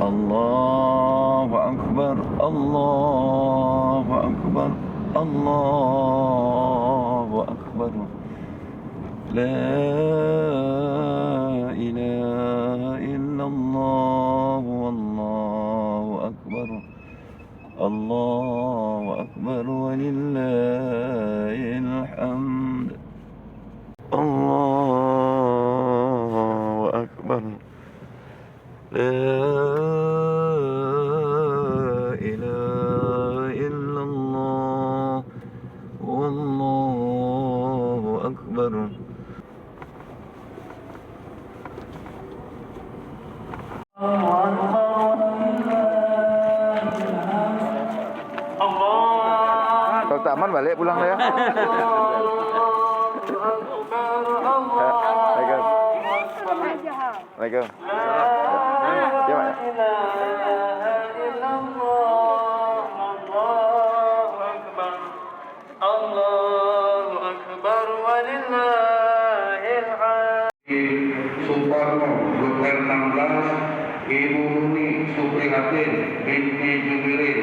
الله أكبر الله أكبر الله أكبر لا إله إلا الله والله أكبر الله أكبر ولله الحمد الله أكبر لا إله إلا الله والله أكبر Kalau tak aman balik pulang ya. Assalamualaikum. Ya, Pak. Allahu Akbar walillahil hamd. Suparno, Dr. 16, Ibu Runi Suprihatin binti Jubilin,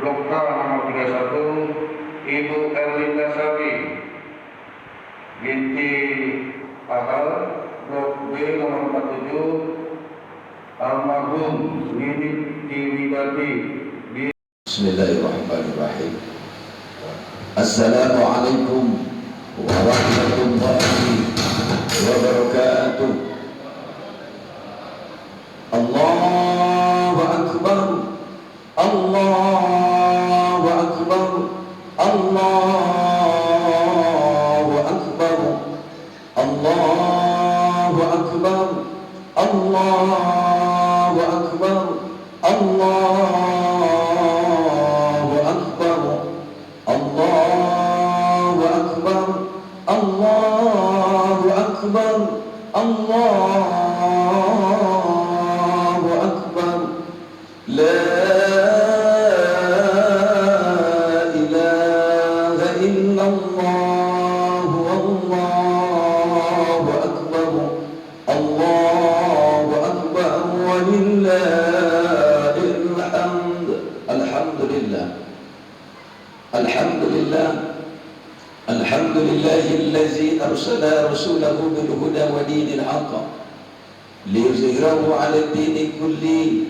Blok K nomor 31, Ibu Erlinda Sabi binti Ahal, Blok B nomor 47, Almarhum Nini Tiwidati. Bismillahirrahmanirrahim. Assalamualaikum warahmatullahi wabarakatuh. Allahu Akbar, Allahu Akbar, Allahu Akbar, Allahu Akbar, Allahu Akbar, Allahu Akbar, Allahu Akbar, Allahu Akbar, Allahu Akbar. La ilaha illallah wallahu akbar. Allahu akbar walillahil hamd. Alhamdulillah. Alhamdulillah. Alhamdulillahillazi arsala rasulahu bil huda wa dinil haqq liyuzhirahu 'ala ad-dini kulli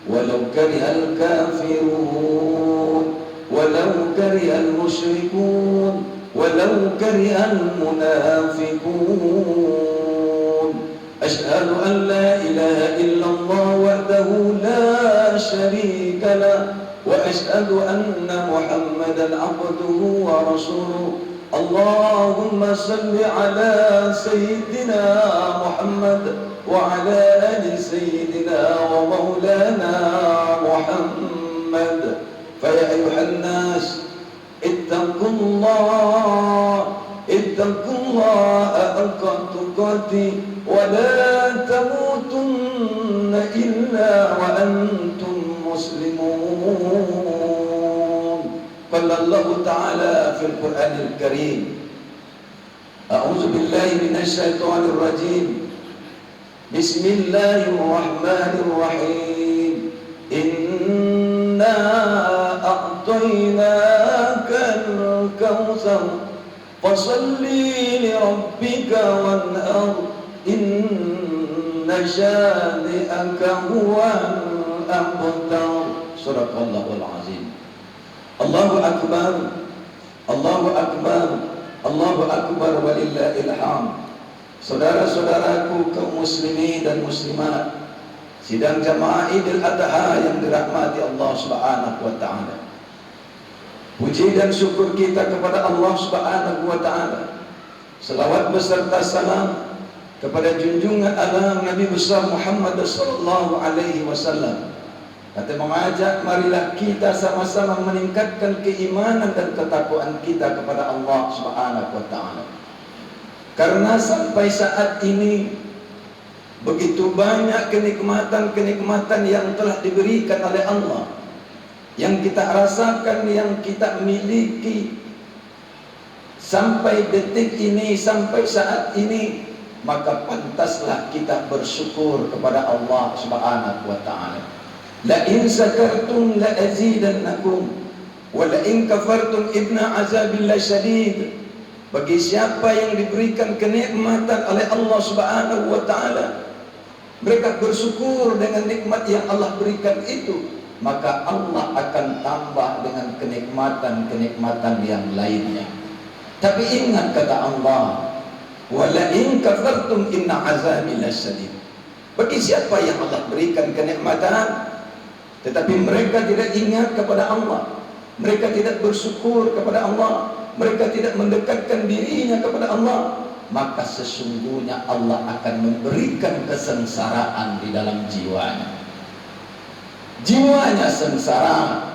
walau karihal kafirun walau karihal musyrikun walau karihal munafiqun. Asyhadu an la ilaha illallah wahdahu la syarika lah wa asyhadu anna Muhammadan 'abduhu wa rasuluh. Allahumma salli ala sayyidina Muhammad wa ala ali sayyidina wa maulana Muhammad. Fa ya ayyuhan nas ittaqullaha haqqa tuqatih wa la tamutunna illa wa antum muslimun. Qala Allah Ta'ala fil Qur'anil Karim, A'udzu billahi minasy syaithanir rajim. Bismillahirrahmanirrahim. Inna a'tainakal kautsar fasalli li rabbika wanhar inna syani'aka huwal abtar. Sadaqallahul azim. Allahu akbar, Allahu akbar, Allahu akbar walillahil hamd. Saudara-saudaraku kaum muslimin dan muslimat, sidang jamaah Idul Adha yang dirahmati Allah Subhanahu wa taala. Puji dan syukur kita kepada Allah Subhanahu wa taala. Selawat beserta salam kepada junjungan alam Nabi besar Muhammad sallallahu alaihi wasallam. Kata mengajak, marilah kita sama-sama meningkatkan keimanan dan ketakwaan kita kepada Allah Subhanahu wa taala. Karena sampai saat ini begitu banyak kenikmatan-kenikmatan yang telah diberikan oleh Allah, yang kita rasakan, yang kita miliki sampai detik ini, sampai saat ini, maka pantaslah kita bersyukur kepada Allah Subhanahu wa taala. La in sakartum la azidannakum wa la in kafartum inna azabillahi syadid. Bagi siapa yang diberikan kenikmatan oleh Allah Subhanahu wa taala, mereka bersyukur dengan nikmat yang Allah berikan itu, maka Allah akan tambah dengan kenikmatan-kenikmatan yang lainnya. Tapi ingat kata Allah, wa la in kafartum inna azabillahi syadid. Bagi siapa yang Allah berikan kenikmatan tetapi mereka tidak ingat kepada Allah, mereka tidak bersyukur kepada Allah, mereka tidak mendekatkan dirinya kepada Allah, maka sesungguhnya Allah akan memberikan kesengsaraan di dalam jiwanya. Jiwanya sengsara,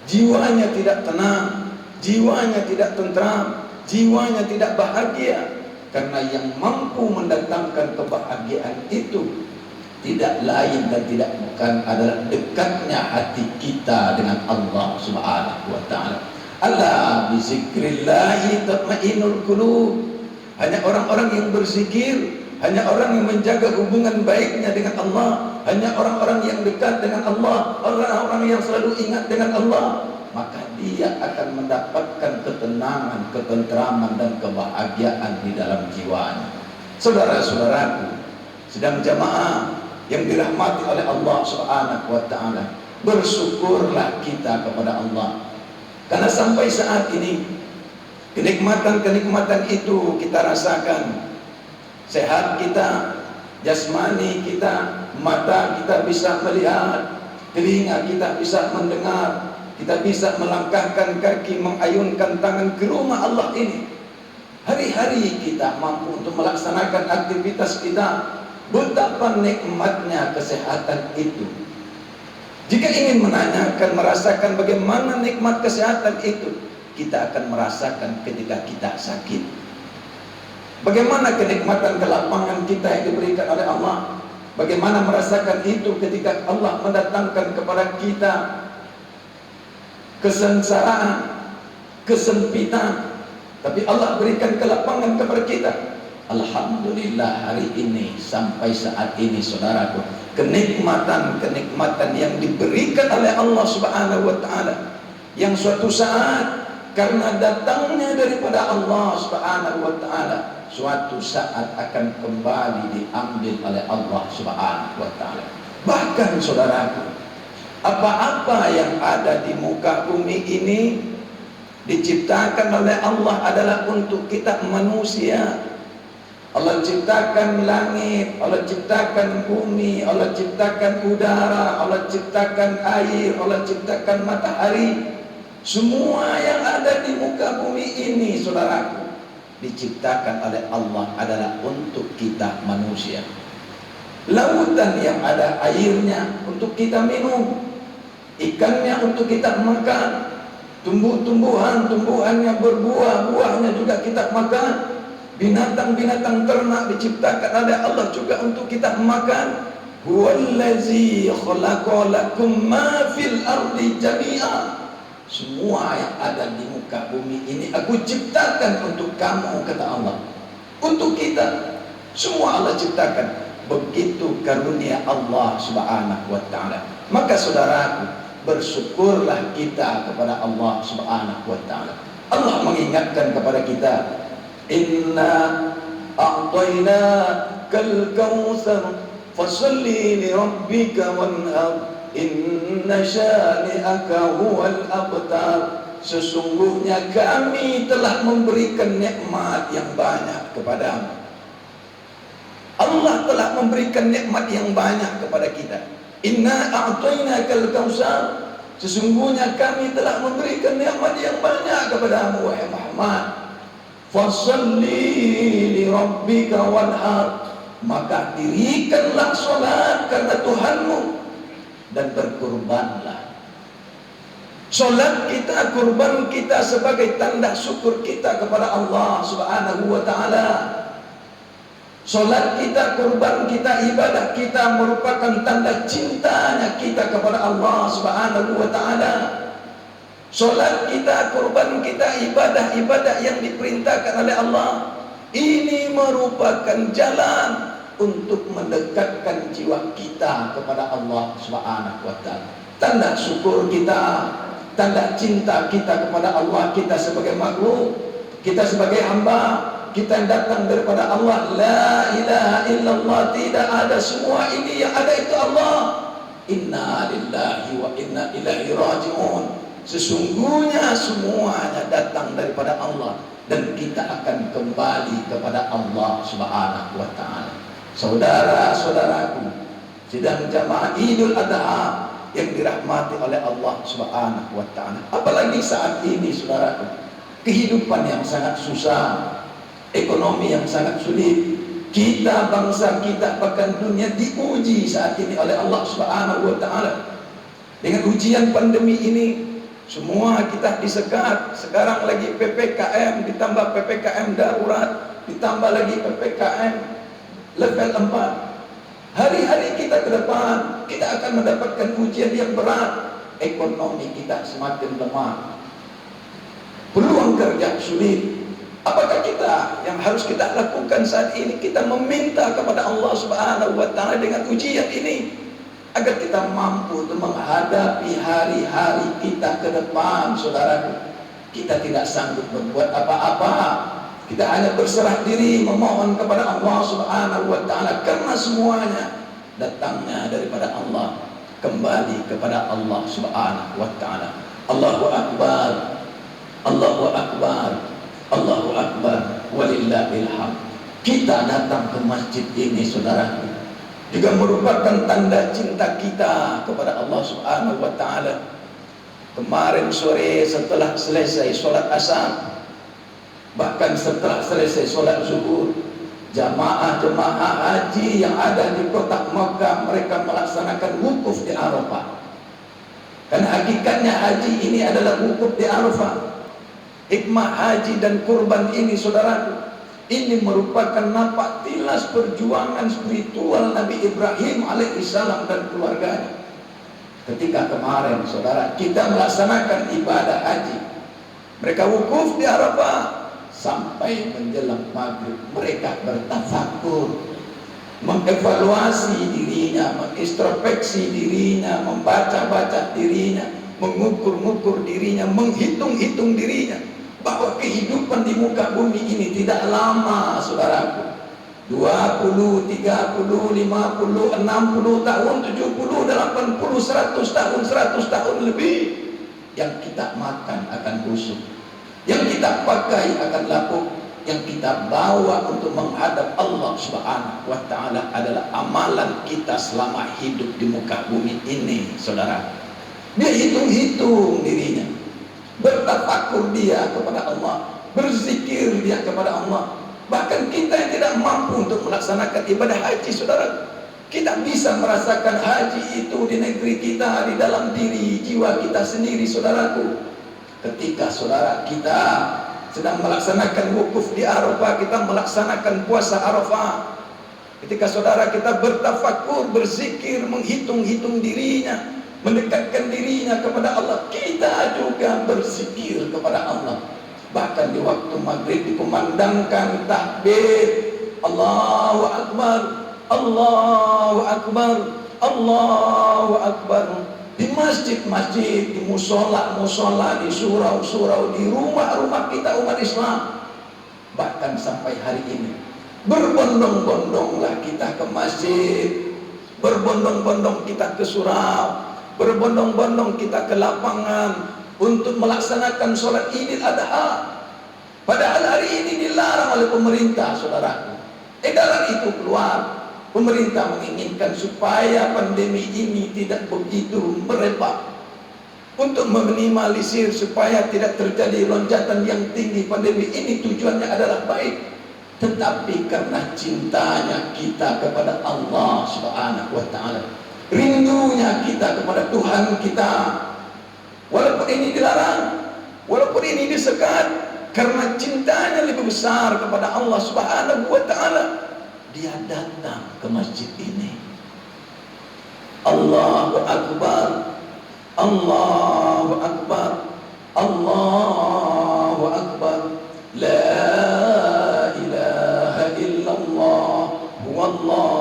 jiwanya tidak tenang, jiwanya tidak tentram, jiwanya tidak bahagia. Karena yang mampu mendatangkan kebahagiaan itu tidak lain dan tidak bukan adalah dekatnya hati kita dengan Allah Subhanahu wa taala. Ala bi zikrillahi tatma'innul qulub. Hanya orang-orang yang berzikir, hanya orang yang menjaga hubungan baiknya dengan Allah, hanya orang-orang yang dekat dengan Allah, orang-orang yang selalu ingat dengan Allah, maka dia akan mendapatkan ketenangan, ketentraman dan kebahagiaan di dalam jiwanya. Saudara-saudaraku, sedang jamaah yang dirahmati oleh Allah Subhanahu wa taala, bersyukurlah kita kepada Allah. Karena sampai saat ini kenikmatan-kenikmatan itu kita rasakan. Sehat kita, jasmani kita, mata kita bisa melihat, telinga kita bisa mendengar, kita bisa melangkahkan kaki, mengayunkan tangan ke rumah Allah ini. Hari-hari kita mampu untuk melaksanakan aktivitas kita. Betapa nikmatnya kesehatan itu. Jika ingin menanyakan, merasakan bagaimana nikmat kesehatan itu, kita akan merasakan ketika kita sakit. Bagaimana kenikmatan kelapangan kita yang diberikan oleh Allah, bagaimana merasakan itu ketika Allah mendatangkan kepada kita kesengsaraan, kesempitan, tapi Allah berikan kelapangan kepada kita. Alhamdulillah, hari ini sampai saat ini saudaraku, kenikmatan-kenikmatan yang diberikan oleh Allah Subhanahu wa taala, yang suatu saat karena datangnya daripada Allah Subhanahu wa taala, suatu saat akan kembali diambil oleh Allah Subhanahu wa taala. Bahkan saudaraku, apa-apa yang ada di muka bumi ini diciptakan oleh Allah adalah untuk kita manusia. Allah ciptakan langit, Allah ciptakan bumi, Allah ciptakan udara, Allah ciptakan air, Allah ciptakan matahari. Semua yang ada di muka bumi ini, saudaraku, diciptakan oleh Allah adalah untuk kita manusia. Lautan yang ada airnya untuk kita minum, ikannya untuk kita makan, tumbuhannya berbuah, buahnya juga kita makan. Binatang-binatang ternak diciptakan oleh Allah juga untuk kita makan. Huwallazi khalaqa lakum ma fil ardi jami'a. Semua yang ada di muka bumi ini aku ciptakan untuk kamu, kata Allah. Untuk kita. Semua Allah ciptakan. Begitu karunia Allah Subhanahu wa taala. Maka saudaraku, bersyukurlah kita kepada Allah Subhanahu wa taala. Allah mengingatkan kepada kita, inna a'tainakal kautsar fasalli li rabbika wanhar inna syani'aka huwal abtar. Sesungguhnya kami telah memberikan nikmat yang banyak kepadamu. Allah telah memberikan nikmat yang banyak kepada kita. Inna a'tainakal kautsar, sesungguhnya kami telah memberikan nikmat yang banyak kepadamu wahai Muhammad. Fasalli li rabbika wanhar, maka dirikanlah solat karena Tuhanmu dan berkurbanlah. Solat kita, kurban kita sebagai tanda syukur kita kepada Allah Subhanahu wa taala. Solat kita, kurban kita, ibadah kita merupakan tanda cintanya kita kepada Allah Subhanahu wa taala. Solat kita, kurban kita, ibadah-ibadah yang diperintahkan oleh Allah, ini merupakan jalan untuk mendekatkan jiwa kita kepada Allah Subhanahu wa taala. Tanda syukur kita, tanda cinta kita kepada Allah, kita sebagai makhluk, kita sebagai hamba, kita yang datang daripada Allah. La ilaha illallah, tidak ada, semua ini yang ada itu Allah. Inna lillahi wa inna ilaihi raji'un. Sesungguhnya semuanya datang daripada Allah, dan kita akan kembali kepada Allah Subhanahu wa taala. Saudara-saudaraku, sidang jamaah Idul Adha yang dirahmati oleh Allah Subhanahu wa taala. Apalagi saat ini, saudaraku, kehidupan yang sangat susah, ekonomi yang sangat sulit. Kita, bangsa kita, bahkan dunia diuji saat ini oleh Allah Subhanahu wa taala. Dengan ujian pandemi ini, semua kita disekat. Sekarang lagi PPKM, ditambah PPKM darurat, ditambah lagi PPKM level 4. Hari-hari kita ke depan, kita akan mendapatkan ujian yang berat. Ekonomi kita semakin lemah, peluang kerja sulit. Apakah kita yang harus kita lakukan saat ini? Kita meminta kepada Allah Subhanahu wa taala dengan ujian ini, agar kita mampu untuk menghadapi hari-hari kita ke depan, saudaraku. Kita tidak sanggup berbuat apa-apa. Kita hanya berserah diri memohon kepada Allah Subhanahu wa taala, karena semuanya datangnya daripada Allah, kembali kepada Allah Subhanahu wa taala. Allahu akbar. Allahu akbar. Allahu akbar, walillahil hamd. Kita datang ke masjid ini, saudaraku, juga merupakan tanda cinta kita kepada Allah Subhanahu wa taala. Kemarin sore setelah selesai solat asar, bahkan setelah selesai solat zuhur, jamaah-jemaah haji yang ada di kota Makkah, mereka melaksanakan wukuf di Arafah. Karena hakikatnya haji ini adalah wukuf di Arafah. Hikmah haji dan kurban ini, saudaraku, ini merupakan nampak tilas perjuangan spiritual Nabi Ibrahim alaihissalam dan keluarganya. Ketika kemarin, saudara, kita melaksanakan ibadah haji, mereka wukuf di Arafah sampai menjelang maghrib. Mereka bertafakur, mengevaluasi dirinya, mengintrospeksi dirinya, membaca-baca dirinya, mengukur-ngukur dirinya, menghitung-hitung dirinya, bahwa kehidupan di muka bumi ini tidak lama, saudaraku. 20, 30, 50, 60 tahun, 70, 80, 100 tahun, 100 tahun lebih. Yang kita makan akan busuk, yang kita pakai akan lapuk, yang kita bawa untuk menghadap Allah Subhanahu wa taala adalah amalan kita selama hidup di muka bumi ini, saudara. Dia hitung-hitung dirinya, bertafakur dia kepada Allah, berzikir dia kepada Allah. Bahkan kita yang tidak mampu untuk melaksanakan ibadah haji, saudara, kita bisa merasakan haji itu di negeri kita, di dalam diri jiwa kita sendiri, saudaraku. Ketika saudara kita sedang melaksanakan wukuf di Arafah, kita melaksanakan puasa Arafah. Ketika saudara kita bertafakur, berzikir, menghitung-hitung dirinya, mendekatkan dirinya kepada Allah, kita juga berzikir kepada Allah. Bahkan di waktu maghrib dikumandangkan takbir, Allahu akbar, Allahu akbar, Allahu akbar. Di masjid-masjid, di musola-musola, di surau-surau, di rumah-rumah kita umat Islam. Bahkan sampai hari ini, berbondong-bondonglah kita ke masjid, berbondong-bondong kita ke surau, berbondong-bondong kita ke lapangan untuk melaksanakan sholat Idul Adha. Padahal hari ini dilarang oleh pemerintah, saudaraku. Edaran itu keluar. Pemerintah menginginkan supaya pandemi ini tidak begitu merebak, untuk meminimalisir supaya tidak terjadi lonjakan yang tinggi. Pandemi ini tujuannya adalah baik, tetapi karena cintanya kita kepada Allah Subhanahu wa taala, rindunya kita kepada Tuhan kita, walaupun ini dilarang, walaupun ini disekat, karena cintanya lebih besar kepada Allah Subhanahu wa taala, dia datang ke masjid ini. Allahu akbar, Allahu akbar, Allahu akbar. La ilaha illallah, wallahu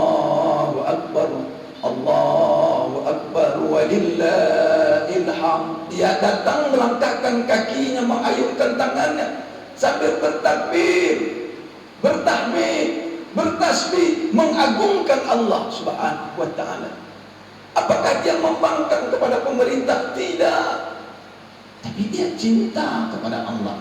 walillahil hamd. Dia datang melangkahkan kakinya, mengayunkan tangannya sambil bertakbir, bertahmid, bertasbih, mengagungkan Allah Subhanahu wa taala. Apakah dia membangkang kepada pemerintah? Tidak. Tapi dia cinta kepada Allah,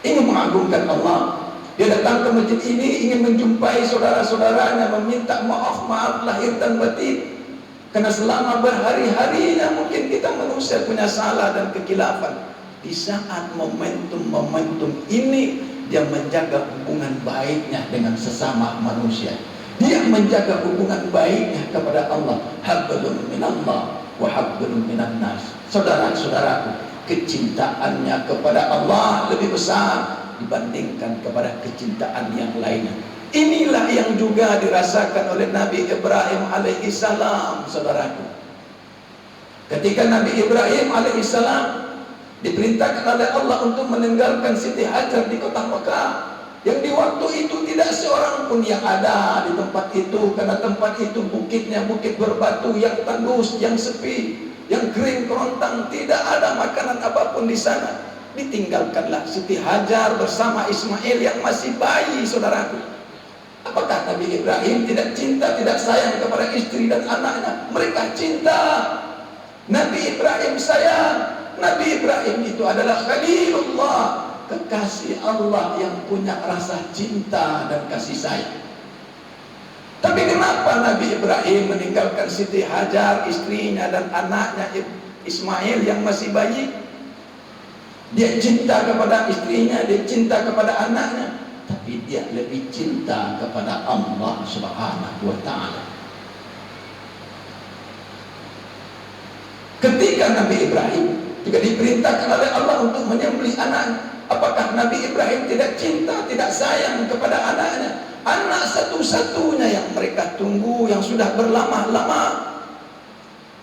ingin mengagungkan Allah. Dia datang ke masjid ini ingin menjumpai saudara-saudaranya, meminta maaf lahir dan batin. Karena selama berhari-harinya mungkin kita manusia punya salah dan kekilafan. Di saat momentum-momentum ini dia menjaga hubungan baiknya dengan sesama manusia. Dia menjaga hubungan baiknya kepada Allah. Hablum minallah wa hablum minan nas. Saudara-saudaraku, kecintaannya kepada Allah lebih besar dibandingkan kepada kecintaan yang lainnya. Inilah yang juga dirasakan oleh Nabi Ibrahim alaihissalam, saudaraku. Ketika Nabi Ibrahim alaihissalam diperintahkan oleh Allah untuk meninggalkan Siti Hajar di kota Mekah, yang di waktu itu tidak seorang pun yang ada di tempat itu, karena tempat itu bukitnya bukit berbatu yang tandus, yang sepi, yang kering kerontang, tidak ada makanan apapun di sana. Ditinggalkanlah Siti Hajar bersama Ismail yang masih bayi, saudaraku. Apakah Nabi Ibrahim tidak cinta, tidak sayang kepada istri dan anaknya? Mereka cinta. Nabi Ibrahim sayang. Nabi Ibrahim itu adalah Khalilullah, kekasih Allah yang punya rasa cinta dan kasih sayang. Tapi kenapa Nabi Ibrahim meninggalkan Siti Hajar, istrinya dan anaknya Ismail yang masih bayi? Dia cinta kepada istrinya, dia cinta kepada anaknya, tapi dia lebih cinta kepada Allah Subhanahu wa taala. Ketika Nabi Ibrahim juga diperintahkan oleh Allah untuk menyembelih anaknya, apakah Nabi Ibrahim tidak cinta, tidak sayang kepada anaknya? Anak satu-satunya yang mereka tunggu, yang sudah berlama-lama.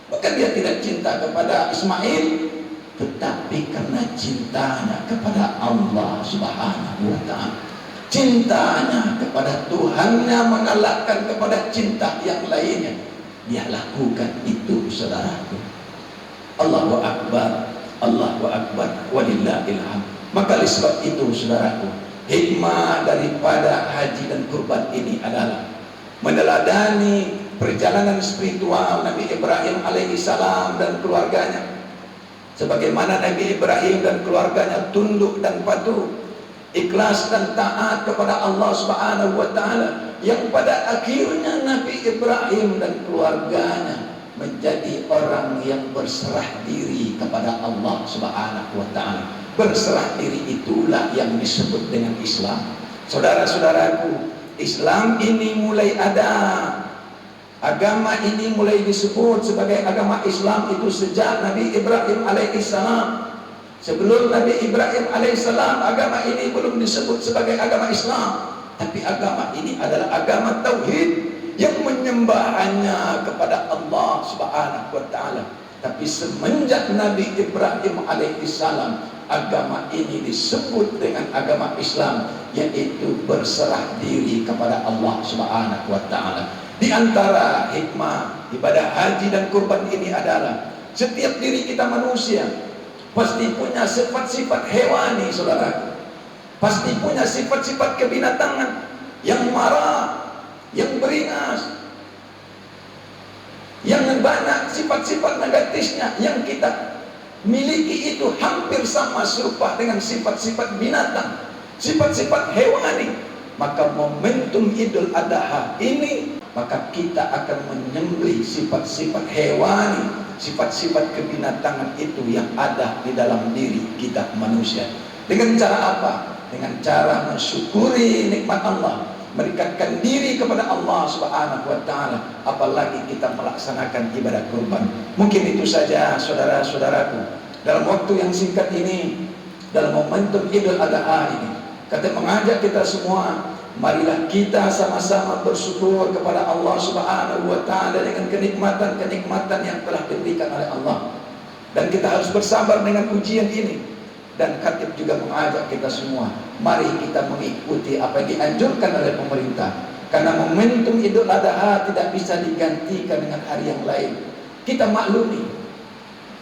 Bahkan dia tidak cinta kepada Ismail, tetapi karena cintanya kepada Allah Subhanahu wa taala, cintanya kepada Tuhannya mengalahkan kepada cinta yang lainnya, dia lakukan itu, saudaraku. Allahu Akbar, Allahu Akbar, walillahil hamd. Maka oleh sebab itu, saudaraku, hikmah daripada haji dan kurban ini adalah meneladani perjalanan spiritual Nabi Ibrahim alaihissalam dan keluarganya. Sebagaimana Nabi Ibrahim dan keluarganya tunduk dan patuh, ikhlas dan taat kepada Allah Subhanahu wa taala, yang pada akhirnya Nabi Ibrahim dan keluarganya menjadi orang yang berserah diri kepada Allah Subhanahu wa taala. Berserah diri itulah yang disebut dengan Islam. Saudara-saudaraku, Islam ini mulai ada, agama ini mulai disebut sebagai agama Islam itu sejak Nabi Ibrahim alaihissalam. Sebelum Nabi Ibrahim alaihissalam, agama ini belum disebut sebagai agama Islam, tapi agama ini adalah agama tauhid yang menyembah hanya kepada Allah Subhanahu wa taala. Tapi semenjak Nabi Ibrahim alaihissalam, agama ini disebut dengan agama Islam, yaitu berserah diri kepada Allah Subhanahu wa taala. Di antara hikmah ibadah haji dan kurban ini adalah setiap diri kita manusia pasti punya sifat-sifat hewani, saudara. Pasti punya sifat-sifat kebinatangan, yang marah, yang beringas, yang banyak sifat-sifat negatifnya yang kita miliki itu hampir sama serupa dengan sifat-sifat binatang, sifat-sifat hewani. Maka momentum Idul Adha ini, maka kita akan menyembelih sifat-sifat hewani, sifat-sifat kebinatangan itu yang ada di dalam diri kita manusia. Dengan cara apa? Dengan cara mensyukuri nikmat Allah, mendekatkan diri kepada Allah Subhanahu wa taala, apalagi kita melaksanakan ibadah kurban. Mungkin itu saja, saudara-saudaraku, dalam waktu yang singkat ini, dalam momentum Idul Adha ini, kata mengajak kita semua, marilah kita sama-sama bersyukur kepada Allah Subhanahu wa taala dengan kenikmatan-kenikmatan yang telah diberikan oleh Allah. Dan kita harus bersabar dengan ujian ini. Dan khatib juga mengajak kita semua, mari kita mengikuti apa yang dianjurkan oleh pemerintah. Karena momentum Idul Adha tidak bisa digantikan dengan hari yang lain. Kita maklumi.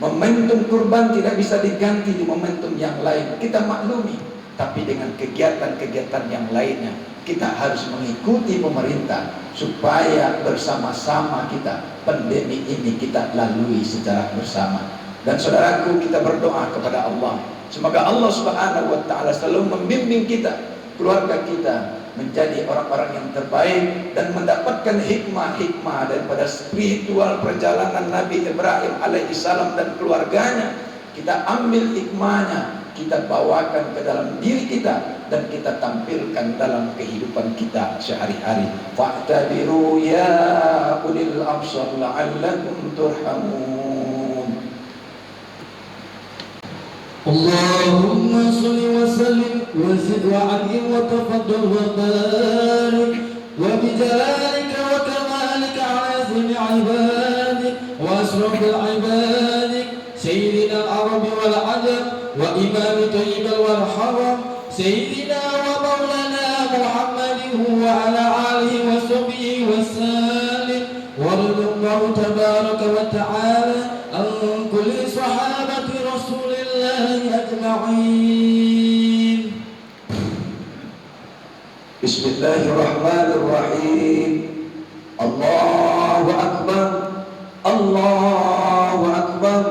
Momentum kurban tidak bisa diganti di momentum yang lain. Kita maklumi. Tapi dengan kegiatan-kegiatan yang lainnya, kita harus mengikuti pemerintah supaya bersama-sama kita pandemi ini kita lalui secara bersama. Dan saudaraku, kita berdoa kepada Allah, semoga Allah Subhanahu wa taala selalu membimbing kita, keluarga kita menjadi orang-orang yang terbaik dan mendapatkan hikmah-hikmah daripada spiritual perjalanan Nabi Ibrahim alaihissalam dan keluarganya. Kita ambil hikmahnya, kita bawakan ke dalam diri kita dan kita tampilkan dalam kehidupan kita sehari-hari. Fa'tabiru ya ulil absar la'allakum turhamun. Allahumma salli wa sallim wa zid wa alim wa tafaddal wa barik wa bijalika wa kamalika ala azmi ibadik wa asrafil ibadik sayyidina al-arabi wal ajam wa imam tayyib wal haram sayyidina wa maulana Muhammadin wa ala alihi wa sahbihi wa sallim warḍallahu tabaraka wa ta'ala an kulli sahabati rasulillahi ajma'in. Bismillahirrahmanirrahim. Allahu akbar, Allahu akbar,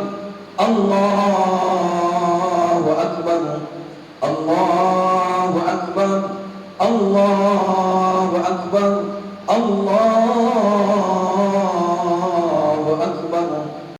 Allah